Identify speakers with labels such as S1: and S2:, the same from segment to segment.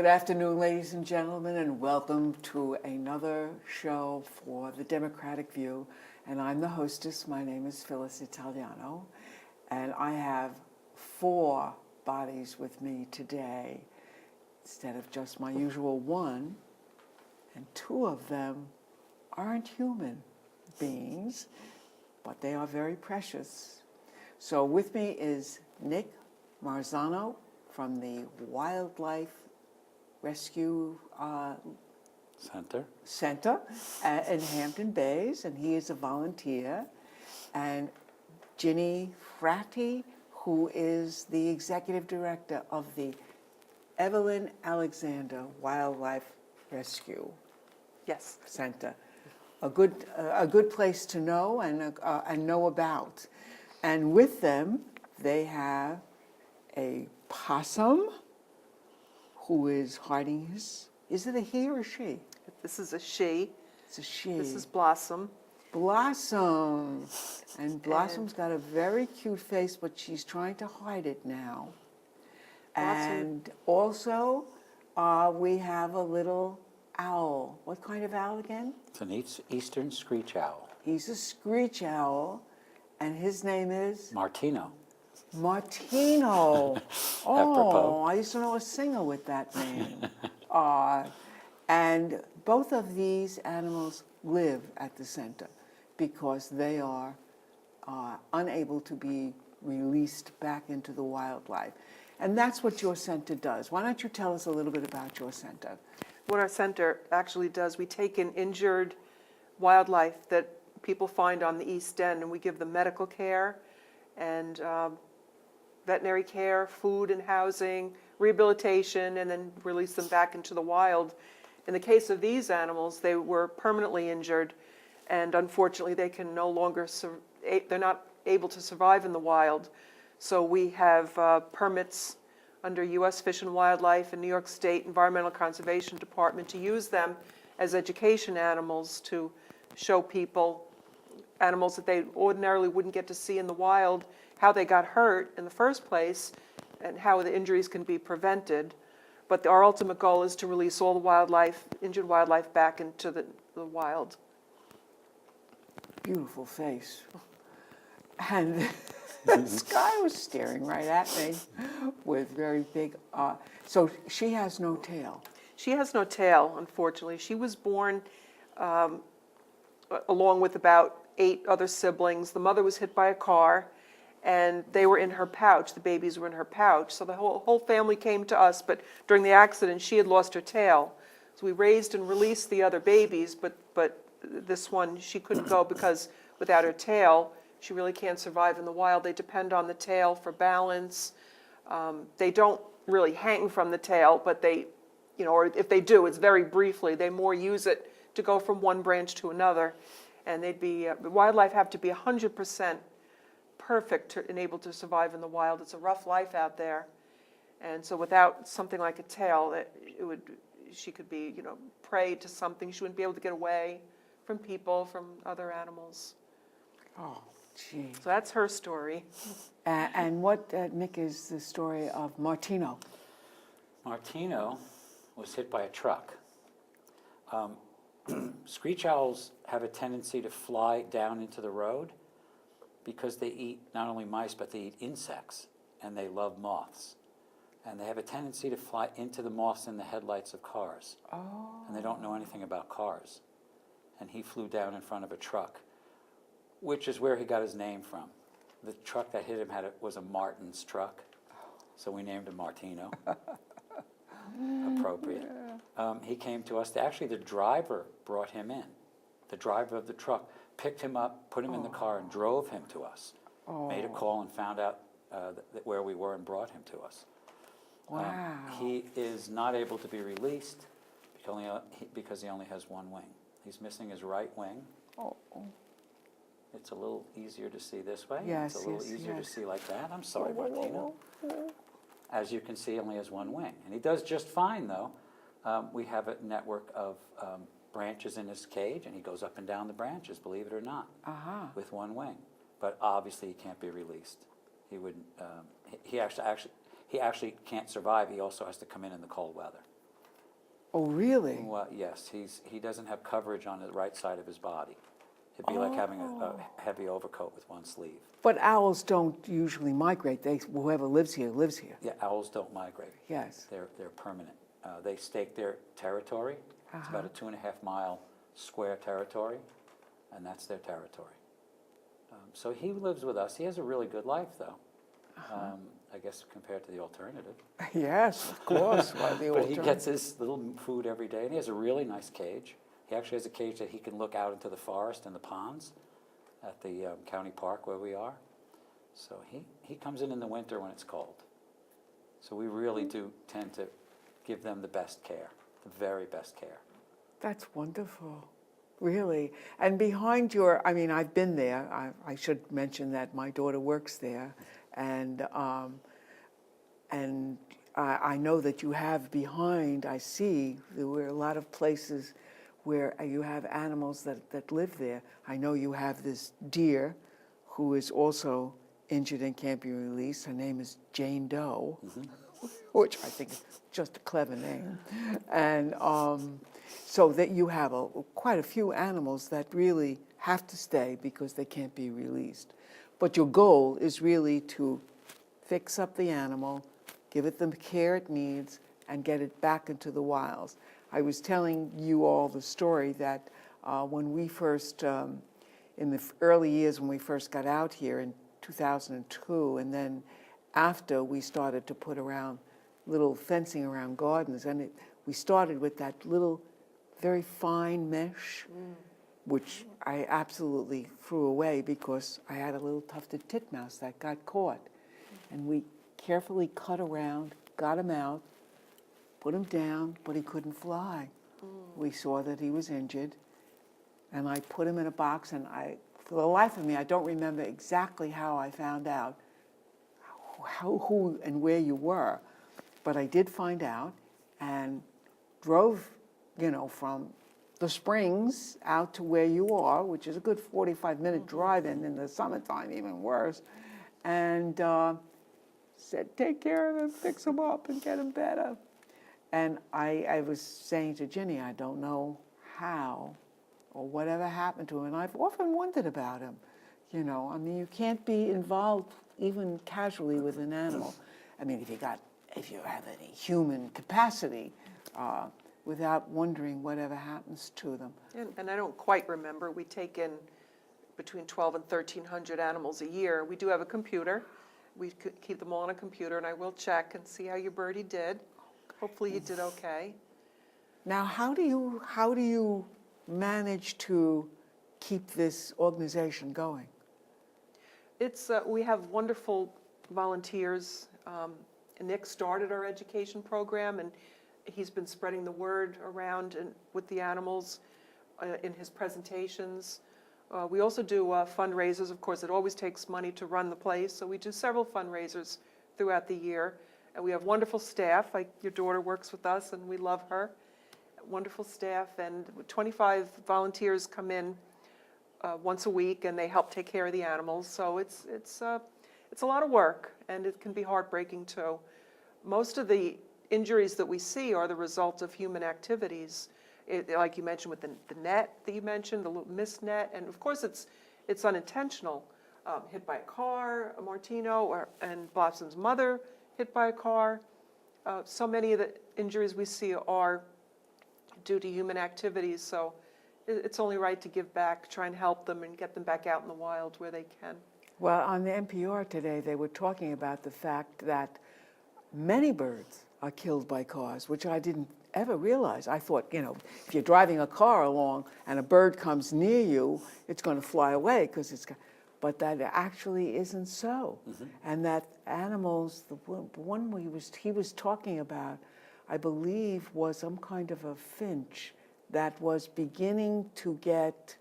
S1: afternoon, ladies and gentlemen, and welcome to another show for the Democratic View. And I'm the hostess. My name is Phyllis Italiano, and I have 4 bodies with me today instead of just my usual one, and 2 of them aren't human beings, but they are very precious. So with me is Nick Marzano from the Wildlife Rescue Center in Hampton Bays, and he is a volunteer. And Ginnie Frati, who is the executive director of the Evelyn Alexander Wildlife Rescue Center. A good place to know and know about. And with them, they have a possum who is hiding his, is it a he or a she?
S2: This is a she.
S1: It's a she.
S2: This is Blossom.
S1: Blossom. And Blossom's got a very cute face, but she's trying to hide it now.
S2: Blossom.
S1: And also, we have a little owl. What kind of owl again?
S3: It's an eastern screech owl.
S1: He's a screech owl, and his name is?
S3: Martino.
S1: Martino. Oh, I used to know a singer with that name. And both of these animals live at the center because they are unable to be released back into the wildlife. And that's what your center does. Why don't you tell us a little bit about your center?
S2: What our center actually does, we take in injured wildlife that people find on the East End, and we give them medical care and veterinary care, food and housing, rehabilitation, and then release them back into the wild. In the case of these animals, they were permanently injured, and unfortunately they can no longer, they're not able to survive in the wild. So we have permits under U.S. Fish and Wildlife and New York State Environmental Conservation Department to use them as education animals to show people animals that they ordinarily wouldn't get to see in the wild, how they got hurt in the first place, and how the injuries can be prevented. But our ultimate goal is to release all the wildlife, injured wildlife, back into the wild.
S1: Beautiful face. And this guy was staring right at me with very big, so she has no tail.
S2: She has no tail, unfortunately. She was born along with about 8 other siblings. The mother was hit by a car, and they were in her pouch. The babies were in her pouch. So the whole family came to us, but during the accident, she had lost her tail. So we raised and released the other babies, but this one, she couldn't go because without her tail, she really can't survive in the wild. They depend on the tail for balance. They don't really hang from the tail, but they, or if they do, it's very briefly. They more use it to go from one branch to another. And they'd be, wildlife have to be 100% perfect and able to survive in the wild. It's a rough life out there. And so without something like a tail, she could be, prey to something. She wouldn't be able to get away from people, from other animals.
S1: Oh, gee.
S2: So that's her story.
S1: And what, Nick, is the story of Martino?
S3: Martino was hit by a truck. Screech owls have a tendency to fly down into the road because they eat not only mice, but they eat insects, and they love moths. And they have a tendency to fly into the moths in the headlights of cars.
S1: Oh.
S3: And they don't know anything about cars. And he flew down in front of a truck, which is where he got his name from. The truck that hit him was a Martin's truck, so we named him Martino. Appropriate. He came to us. Actually, the driver brought him in. The driver of the truck picked him up, put him in the car, and drove him to us. Made a call and found out where we were and brought him to us.
S1: Wow.
S3: He is not able to be released because he only has one wing. He's missing his right wing.
S1: Oh.
S3: It's a little easier to see this way.
S1: Yes,
S3: it's a little easier to see like that. I'm sorry, Martino. As you can see, he only has one wing. And he does just fine, though. We have a network of branches in his cage, and he goes up and down the branches, believe it or not, with one wing. But obviously, he can't be released. He wouldn't. He actually can't survive. He also has to come in the cold weather.
S1: Oh, really?
S3: Well, yes, he doesn't have coverage on the right side of his body. It'd be like having a heavy overcoat with one sleeve.
S1: But owls don't usually migrate. Whoever lives here lives here.
S3: Yeah, owls don't migrate.
S1: Yes.
S3: They're permanent. They stake their territory. It's about a 2.5-mile square territory, and that's their territory. So he lives with us. He has a really good life, though. I guess compared to the alternative.
S1: Yes, of course. Why the
S3: But he
S1: alternative?
S3: gets his little food every day, and he has a really nice cage. He actually has a cage that he can look out into the forest and the ponds at the county park where we are. So he comes in the winter when it's cold. So we really do tend to give them the best care, the very best care.
S1: That's wonderful, really. And behind your, I mean, I've been there. I should mention that my daughter works there, and I know that you have behind. I see there were a lot of places where you have animals that live there. I know you have this deer, who is also injured and can't be released. Her name is Jane Doe. Which I think is just a clever name. And so that you have quite a few animals that really have to stay because they can't be released. But your goal is really to fix up the animal, give it the care it needs, and get it back into the wilds. I was telling you all the story that when we first, in the early years when we first got out here in 2002, and then after we started to put around little fencing around gardens, and we started with that little very fine mesh, which I absolutely threw away because I had a little tufted titmouse that got caught. And we carefully cut around, got him out, put him down, but he couldn't fly. We saw that he was injured, and I put him in a box, and for the life of me, I don't remember exactly how I found out who and where you were, but I did find out and drove, from the Springs out to where you are, which is a good 45-minute drive, and in the summertime even worse, and said, take care of him, fix him up, and get him better. And I was saying to Ginny, I don't know how or whatever happened to him, and I've often wondered about him. I mean, you can't be involved even casually with an animal. I mean, if you have any human capacity, without wondering whatever happens to them.
S2: And I don't quite remember, we take in between 12 and 1,300 animals a year. We do have a computer. We keep them all on a computer, and I will check and see how your birdie did. Hopefully he did okay.
S1: Now, how do you manage to keep this organization going?
S2: We have wonderful volunteers. Nick started our education program, and he's been spreading the word around with the animals in his presentations. We also do fundraisers. Of course, it always takes money to run the place, so we do several fundraisers throughout the year. And we have wonderful staff, like your daughter works with us, and we love her. Wonderful staff, and 25 volunteers come in once a week, and they help take care of the animals. So it's a lot of work, and it can be heartbreaking too. Most of the injuries that we see are the result of human activities, like you mentioned with the net that you mentioned, the little mist net, and of course it's unintentional. Hit by a car, Martino, and Blossom's mother hit by a car. So many of the injuries we see are due to human activities, so it's only right to give back, try and help them and get them back out in the wild where they can. Well,
S1: on the NPR today, they were talking about the fact that many birds are killed by cars, which I didn't ever realize. I thought, if you're driving a car along and a bird comes near you, it's going to fly away because but that actually isn't so. Mm-hmm. And that animals, the one he was talking about, I believe, was some kind of a finch that was beginning to get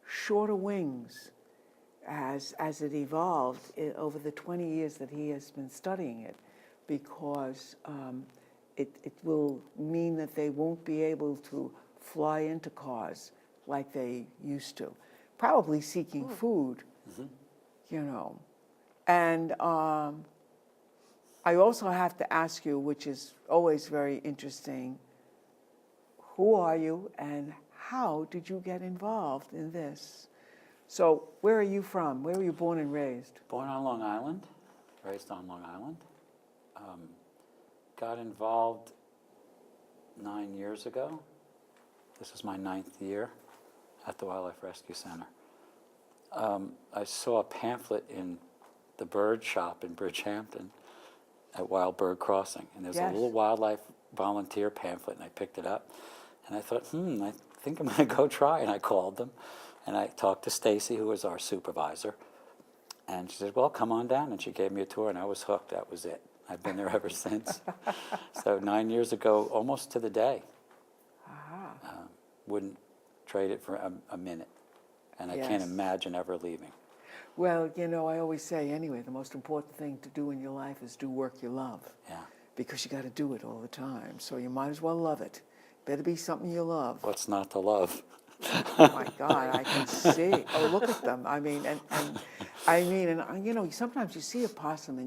S1: shorter wings as it evolved over the 20 years that he has been studying it, because it will mean that they won't be able to fly into cars like they used to, probably seeking food, And I also have to ask you, which is always very interesting, who are you and how did you get involved in this? So where are you from? Where were you born and raised?
S3: Born on Long Island, raised on Long Island. Got involved 9 years ago. This is my 9th year at the Wildlife Rescue Center. I saw a pamphlet in the bird shop in Bridgehampton at Wild Bird Crossing, and there's a little wildlife volunteer pamphlet, and I picked it up, and I thought, I think I'm going to go try, and I called them, and I talked to Stacy, who was our supervisor, and she said, well, come on down, and she gave me a tour, and I was hooked. That was it. I've been there ever since. So 9 years ago, almost to the day. Wouldn't trade it for a minute, and I can't imagine ever leaving.
S1: Well, you know, I always say anyway, the most important thing to do in your life is do work you love.
S3: Yeah.
S1: Because you got to do it all the time. So you might as well love it. Better be something you love.
S3: What's not to love?
S1: Oh my God, I can see. Oh, look at them. I mean, and you know, sometimes you see a possum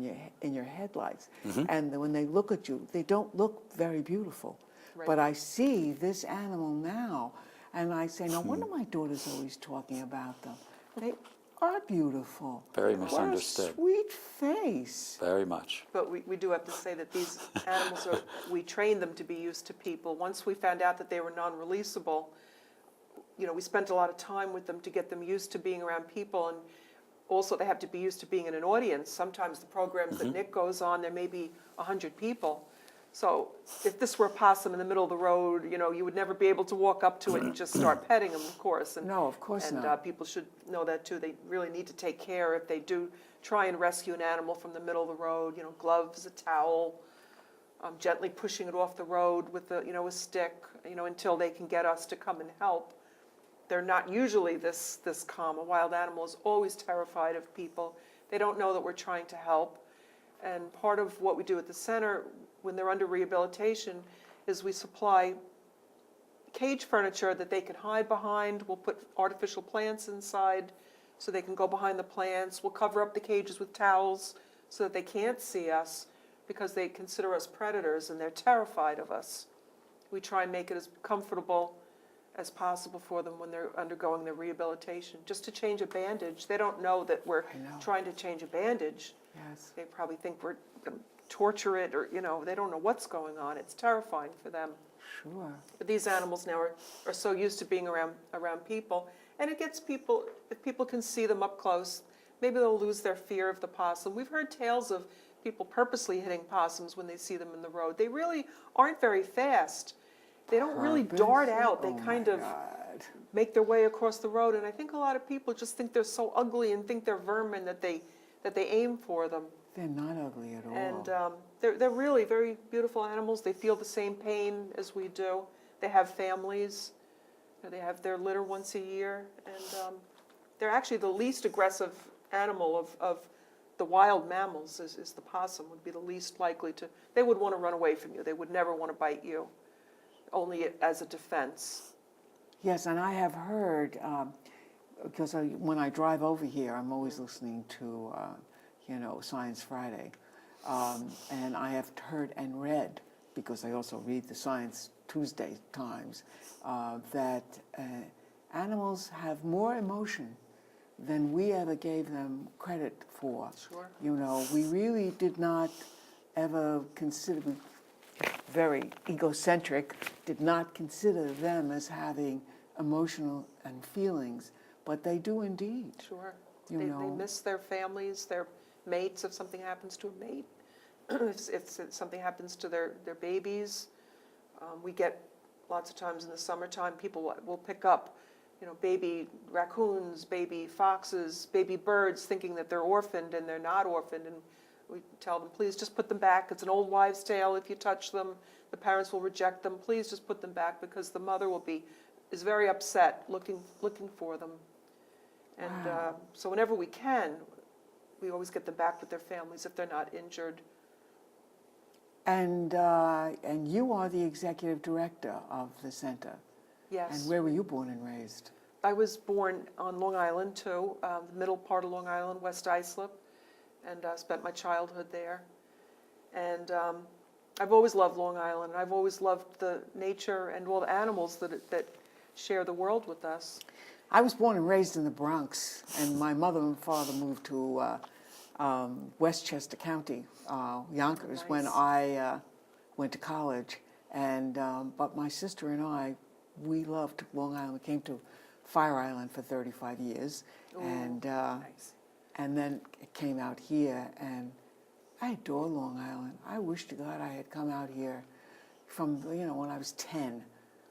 S1: in your headlights, and when they look at you, they don't look very beautiful. Right. But I see this animal now, and I say, no wonder my daughter's always talking about them. They are beautiful.
S3: Very misunderstood.
S1: What a sweet face.
S3: Very much.
S2: But we do have to say that these animals we train them to be used to people. Once we found out that they were non-releasable, you know, we spent a lot of time with them to get them used to being around people, and also they have to be used to being in an audience. Sometimes the programs that Nick goes on, there may be 100 people. So if this were a possum in the middle of the road, you know, you would never be able to walk up to it and just start petting them, of course. And,
S1: no, of course not.
S2: And people should know that too. They really need to take care if they do try and rescue an animal from the middle of the road. You know, gloves, a towel, gently pushing it off the road with a stick, you know, until they can get us to come and help. They're not usually this calm. A wild animal is always terrified of people. They don't know that we're trying to help. And part of what we do at the center when they're under rehabilitation is we supply cage furniture that they can hide behind. We'll put artificial plants inside so they can go behind the plants. We'll cover up the cages with towels so that they can't see us because they consider us predators and they're terrified of us. We try and make it as comfortable as possible for them when they're undergoing their rehabilitation. Just to change a bandage, they don't know that we're trying to change a bandage.
S1: Yes.
S2: They probably think we're going to torture it, or, you know, they don't know what's going on. It's terrifying for them.
S1: Sure.
S2: But these animals now are so used to being around people, and it gets people, if people can see them up close, maybe they'll lose their fear of the possum. We've heard tales of people purposely hitting possums when they see them in the road. They really aren't very fast. They don't really dart out. They kind of make their way across the road, and I think a lot of people just think they're so ugly and think they're vermin that they aim for them.
S1: They're not ugly at all.
S2: And they're really very beautiful animals. They feel the same pain as we do. They have families. They have their litter once a year, and they're actually the least aggressive animal of the wild mammals. Is the possum would be the least likely to. They would want to run away from you. They would never want to bite you, only as a defense.
S1: Yes, and I have heard, because when I drive over here, I'm always listening to, Science Friday, and I have heard and read, because I also read the Science Tuesday Times, that animals have more emotion than we ever gave them credit for.
S2: Sure.
S1: You know, we really did not ever consider, very egocentric, did not consider them as having emotional and feelings, but they do indeed.
S2: Sure.
S1: They
S2: miss their families, their mates, if something happens to a mate, if something happens to their babies. We get lots of times in the summertime, people will pick up, baby raccoons, baby foxes, baby birds, thinking that they're orphaned, and they're not orphaned. And we tell them, please just put them back. It's an old wives' tale. If you touch them, the parents will reject them. Please just put them back, because the mother is very upset looking for them. And so whenever we can, we always get them back with their families if they're not injured.
S1: And you are the executive director of the center.
S2: Yes.
S1: And where were you born and raised?
S2: I was born on Long Island too, the middle part of Long Island, West Islip, and spent my childhood there. And I've always loved Long Island. I've always loved the nature and all the animals that share the world with us.
S1: I was born and raised in the Bronx, and my mother and father moved to Westchester County, Yonkers,
S2: Nice.
S1: when I went to college. And but my sister and I, we loved Long Island. We came to Fire Island for 35 years,
S2: Ooh,
S1: and
S2: nice.
S1: and then it came out here, and I adore Long Island. I wish to God I had come out here from when I was 10.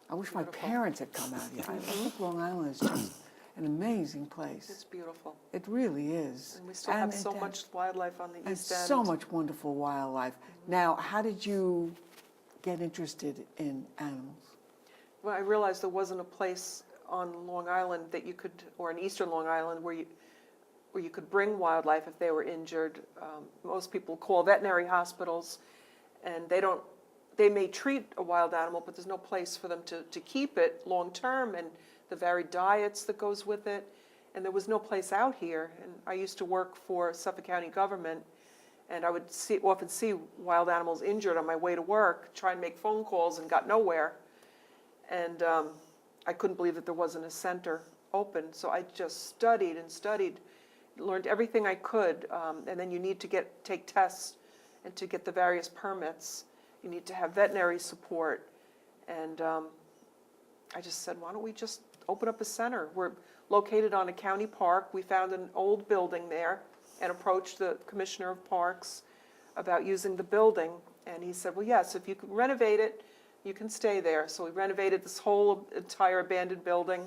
S1: I wish my
S2: Beautiful.
S1: parents had come out here. I think Long Island is just an amazing place.
S2: It's beautiful.
S1: It really is.
S2: And we still have so much wildlife on the
S1: and
S2: East End.
S1: so much wonderful wildlife. Now, how did you get interested in animals?
S2: Well, I realized there wasn't a place on Long Island that you could, or in Eastern Long Island, where you could bring wildlife if they were injured. Most people call veterinary hospitals, and they may treat a wild animal, but there's no place for them to keep it long term, and the varied diets that goes with it. And there was no place out here. And I used to work for Suffolk County government, and I would often see wild animals injured on my way to work, try and make phone calls and got nowhere. And I couldn't believe that there wasn't a center open. So I just studied and studied, learned everything I could. And then you need to take tests, and to get the various permits, you need to have veterinary support. And I just said, why don't we just open up a center? We're located on a county park. We found an old building there and approached the Commissioner of Parks about using the building. And he said, well, yes, if you can renovate it, you can stay there. So we renovated this whole entire abandoned building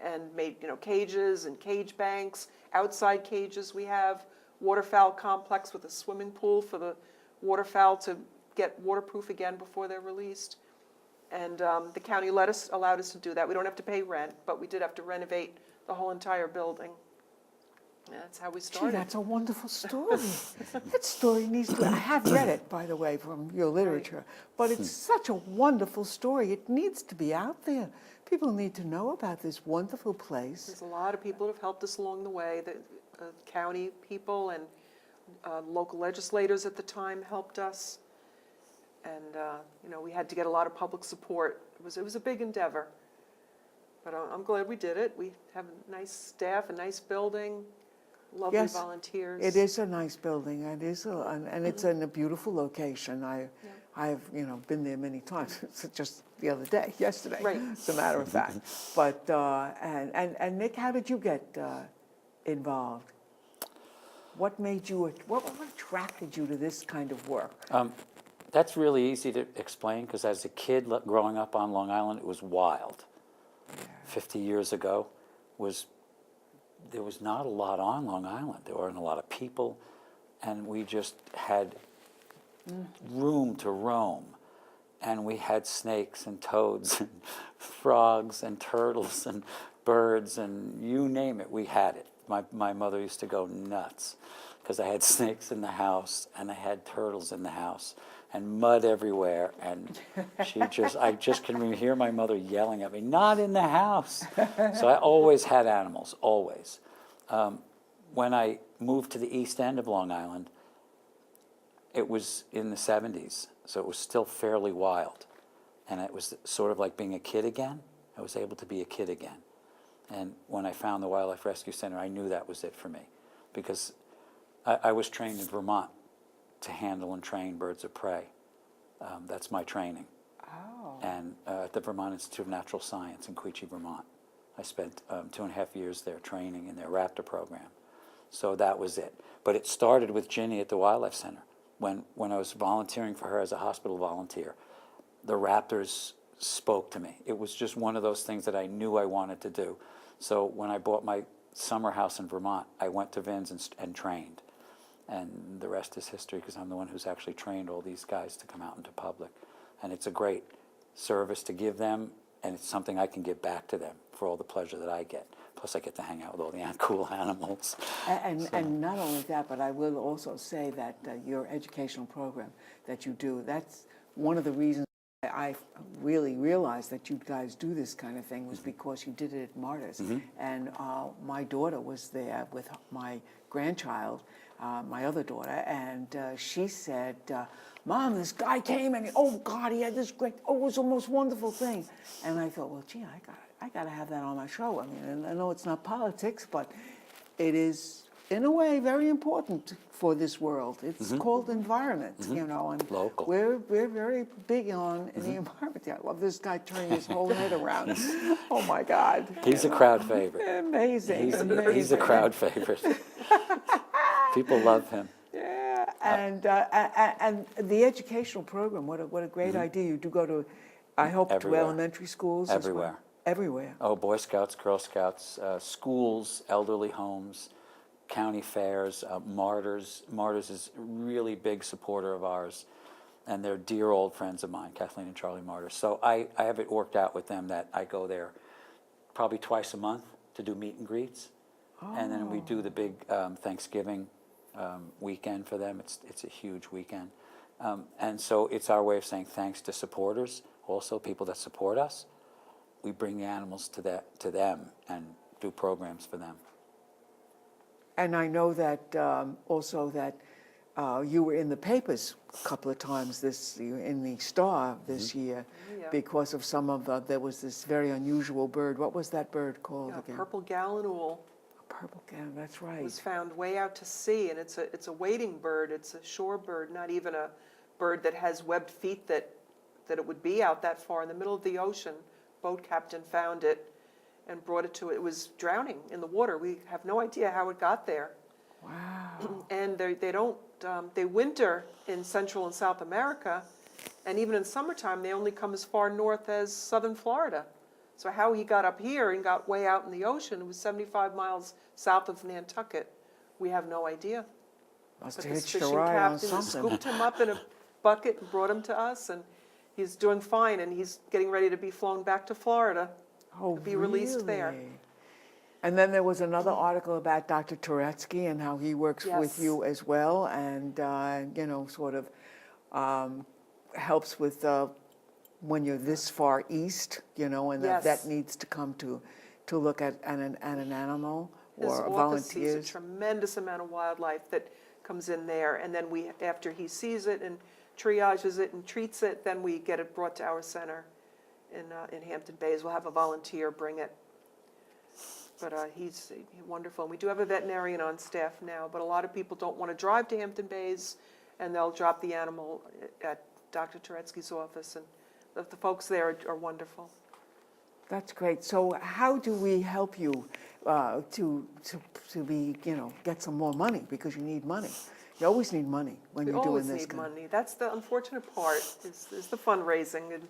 S2: and made, cages and cage banks, outside cages we have, waterfowl complex with a swimming pool for the waterfowl to get waterproof again before they're released. And the county allowed us to do that. We don't have to pay rent, but we did have to renovate the whole entire building. And that's how we started.
S1: Gee, that's a wonderful story. That story needs to. I have read it, by the way, from your literature, but it's such a wonderful story. It needs to be out there. People need to know about this wonderful place.
S2: There's a lot of people that have helped us along the way. The county people and local legislators at the time helped us. And we had to get a lot of public support. It was a big endeavor, but I'm glad we did it. We have a nice staff, a nice building, lovely
S1: Yes,
S2: volunteers.
S1: It is a nice building. It is, and it's in a beautiful location. I've been there many times. It's just the other day, yesterday,
S2: Right.
S1: as a matter of fact. But and Nick, how did you get involved? What attracted you to this kind of work?
S3: That's really easy to explain, because as a kid growing up on Long Island, it was wild. 50 years ago, there was not a lot on Long Island. There weren't a lot of people, and we just had room to roam. And we had snakes and toads and frogs and turtles and birds and you name it, we had it. My mother used to go nuts because I had snakes in the house and I had turtles in the house and mud everywhere, and I just can hear my mother yelling at me, "Not in the house." So I always had animals, always. When I moved to the East End of Long Island, it was in the 70s, so it was still fairly wild. And it was sort of like being a kid again. I was able to be a kid again. And when I found the Wildlife Rescue Center, I knew that was it for me, because I was trained in Vermont to handle and train birds of prey. That's my training.
S1: Oh.
S3: And at the Vermont Institute of Natural Science in Quechee, Vermont. I spent 2.5 years there training in their raptor program. So that was it. But it started with Ginnie at the Wildlife Center. When I was volunteering for her as a hospital volunteer, the raptors spoke to me. It was just one of those things that I knew I wanted to do. So when I bought my summer house in Vermont, I went to Vin's and trained. And the rest is history, because I'm the one who's actually trained all these guys to come out into public. And it's a great service to give them, and it's something I can give back to them for all the pleasure that I get. Plus I get to hang out with all the cool animals.
S1: And not only that, but I will also say that your educational program that you do, that's one of the reasons I really realized that you guys do this kind of thing was because you did it at Martyrs. And my daughter was there with my grandchild, my other daughter, and she said, Mom, this guy came and oh God, he had this great, oh, it was the most wonderful thing. And I thought, well, gee, I got to have that on my show. I mean, and I know it's not politics, but it is, in a way, very important for this world. It's called environment, you know, and
S3: Local.
S1: we're very big on the environment. Yeah, I love this guy turning his whole head around. Oh my God.
S3: He's a crowd favorite.
S1: Amazing, amazing.
S3: He's a crowd favorite. People love him.
S1: Yeah, and the educational program, what a great idea. You do go to, I hope,
S3: Everywhere.
S1: to elementary schools as well.
S3: Everywhere.
S1: Everywhere.
S3: Oh, Boy Scouts, Girl Scouts, schools, elderly homes, county fairs, Martyrs. Martyrs is a really big supporter of ours, and they're dear old friends of mine, Kathleen and Charlie Martyrs. So I have it worked out with them that I go there probably twice a month to do meet and greets, and then we do the big Thanksgiving weekend for them. It's a huge weekend, and so it's our way of saying thanks to supporters, also people that support us. We bring the animals to them and do programs for them.
S1: And I know that also that you were in the papers a couple of times in the Star this year
S2: Yeah.
S1: because of some of there was this very unusual bird. What was that bird called
S2: Yeah,
S1: again?
S2: purple gallinule
S1: Purple gown. That's right.
S2: was found way out to sea, and it's a wading bird. It's a shore bird, not even a bird that has webbed feet that it would be out that far in the middle of the ocean. Boat captain found it and brought it to it. It was drowning in the water. We have no idea how it got there.
S1: Wow.
S2: And they winter in Central and South America, and even in summertime, they only come as far north as southern Florida. So how he got up here and got way out in the ocean, it was 75 miles south of Nantucket, we have no idea.
S1: Must
S2: But
S1: have
S2: this
S1: hitched a
S2: fishing
S1: ride on
S2: captain
S1: something.
S2: scooped him up in a bucket and brought him to us, and he's doing fine, and he's getting ready to be flown back to Florida.
S1: Oh,
S2: be released there.
S1: really? And then there was another article about Dr. Turetsky and how he works with
S2: Yes.
S1: you as well, and you know, sort of helps with when you're this far east, you know, and the
S2: Yes.
S1: vet needs to come to look at an animal
S2: His
S1: or
S2: office sees a
S1: volunteers.
S2: tremendous amount of wildlife that comes in there, and then after he sees it and triages it and treats it, then we get it brought to our center in Hampton Bays. We'll have a volunteer bring it. But he's wonderful. And we do have a veterinarian on staff now, but a lot of people don't want to drive to Hampton Bays, and they'll drop the animal at Dr. Turetsky's office, and the folks there are wonderful.
S1: That's great. So how do we help you to be, you know, get some more money, because you need money. You always need money when
S2: We
S1: you're doing
S2: always
S1: this
S2: need
S1: kind.
S2: money. That's the unfortunate part, is the fundraising. And,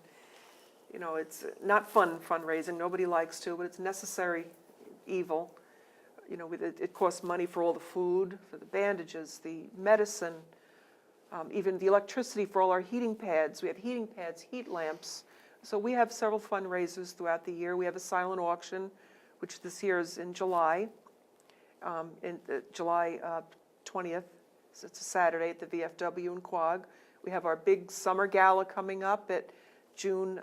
S2: you know, it's not fun fundraising. Nobody likes to, but it's necessary evil. You know, it costs money for all the food, for the bandages, the medicine, even the electricity for all our heating pads. We have heating pads, heat lamps. So we have several fundraisers throughout the year. We have a silent auction, which this year is in July, July 20th. So it's a Saturday at the VFW in Quogue. We have our big summer gala coming up at June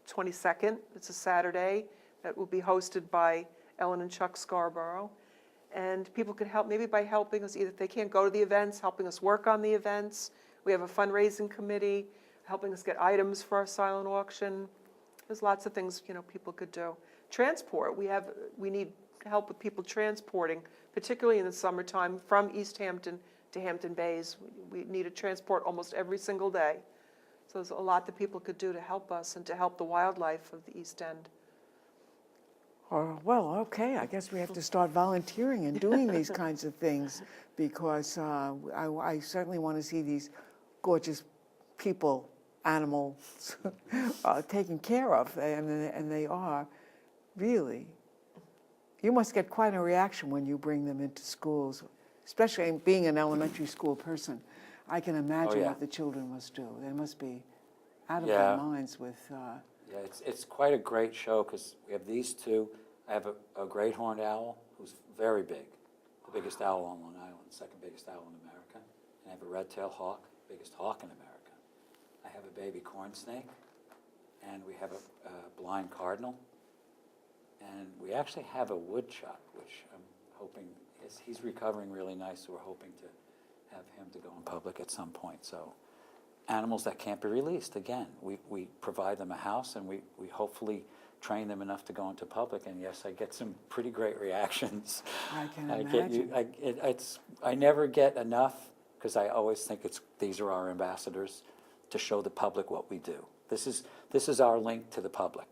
S2: 22nd. It's a Saturday that will be hosted by Ellen and Chuck Scarborough. And people could help, maybe by helping us, either if they can't go to the events, helping us work on the events. We have a fundraising committee, helping us get items for our silent auction. There's lots of things, you know, people could do. Transport, we need help with people transporting, particularly in the summertime, from East Hampton to Hampton Bays. We need to transport almost every single day. So there's a lot that people could do to help us and to help the wildlife of the East End.
S1: Well, okay, I guess we have to start volunteering and doing these kinds of things, because I certainly want to see these gorgeous people, animals, taken care of, and they are, really. You must get quite a reaction when you bring them into schools, especially being an elementary school person. I can imagine
S3: yeah.
S1: what the children must do. They must be out of
S3: Yeah.
S1: their minds with...
S3: Yeah, it's quite a great show, because we have these two. I have a great horned owl who's very big, the biggest owl on Long Island, second biggest owl in America. And I have a red-tailed hawk, biggest hawk in America. I have a baby corn snake, and we have a blind cardinal. And we actually have a woodchuck, which I'm hoping he's recovering really nice, so we're hoping to have him to go in public at some point. So animals that can't be released. Again, we provide them a house, and we hopefully train them enough to go into public. And yes, I get some pretty great reactions.
S1: I can
S3: imagine. I never get enough, because I always think these are our ambassadors to show the public what we do. This is our link to the public.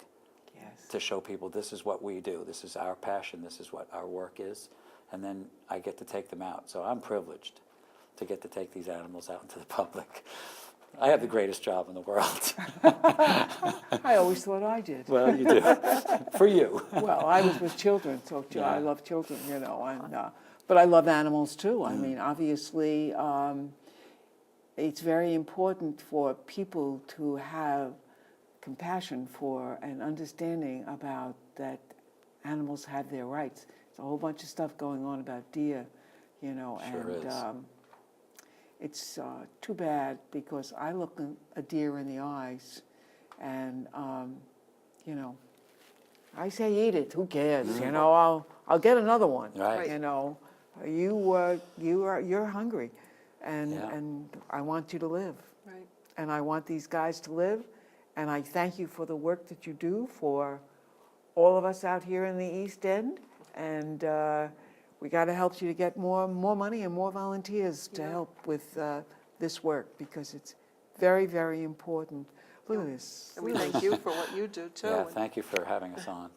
S1: Yes.
S3: To show people this is what we do, this is our passion, this is what our work is, and then I get to take them out. So I'm privileged to get to take these animals out into the public. I have the greatest job in the world.
S1: I always thought I did.
S3: Well, you do. For you.
S1: Well, I was with children, so I love children, and but I love animals too. I mean, obviously, it's very important for people to have compassion for and understanding about that animals have their rights. There's a whole bunch of stuff going on about deer,
S3: Sure is.
S1: It's too bad, because I look a deer in the eyes, and I say eat it. Who cares? I'll get another one.
S3: Right.
S1: You're hungry, and I want you to live.
S2: Right.
S1: And I want these guys to live, and I thank you for the work that you do for all of us out here in the East End, and we got to help you to get more money and more volunteers to help with this work, because it's very, very important. Look at this.
S2: And we thank you for what you do, too.
S3: Yeah, thank you for having us on.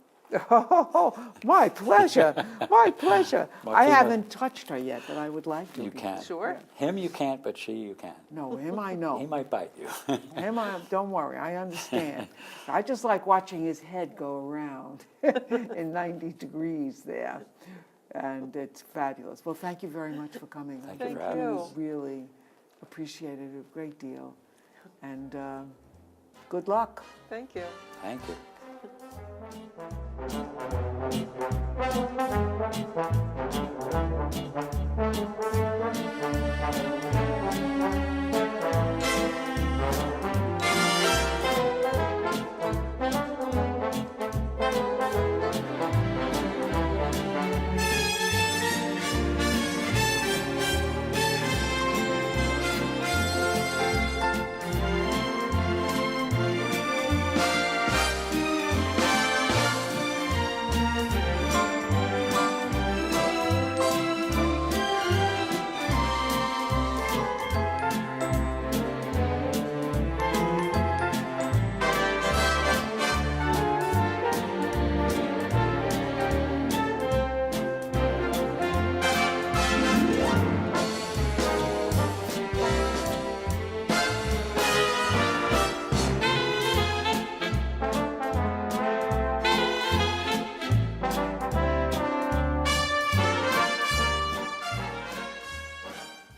S1: Oh, my pleasure, my pleasure. I
S3: Martina.
S1: haven't touched her yet, but I would like to.
S3: You can.
S2: Sure.
S3: Him you can't, but she you can.
S1: No, him I know.
S3: He might bite you.
S1: Don't worry, I understand. I just like watching his head go around in 90 degrees there, and it's fabulous. Well, thank you very much for coming.
S3: Thank you for
S2: Thank
S3: having
S2: you.
S3: us.
S1: Really appreciated it a great deal, and good luck.
S2: Thank you.
S3: Thank you.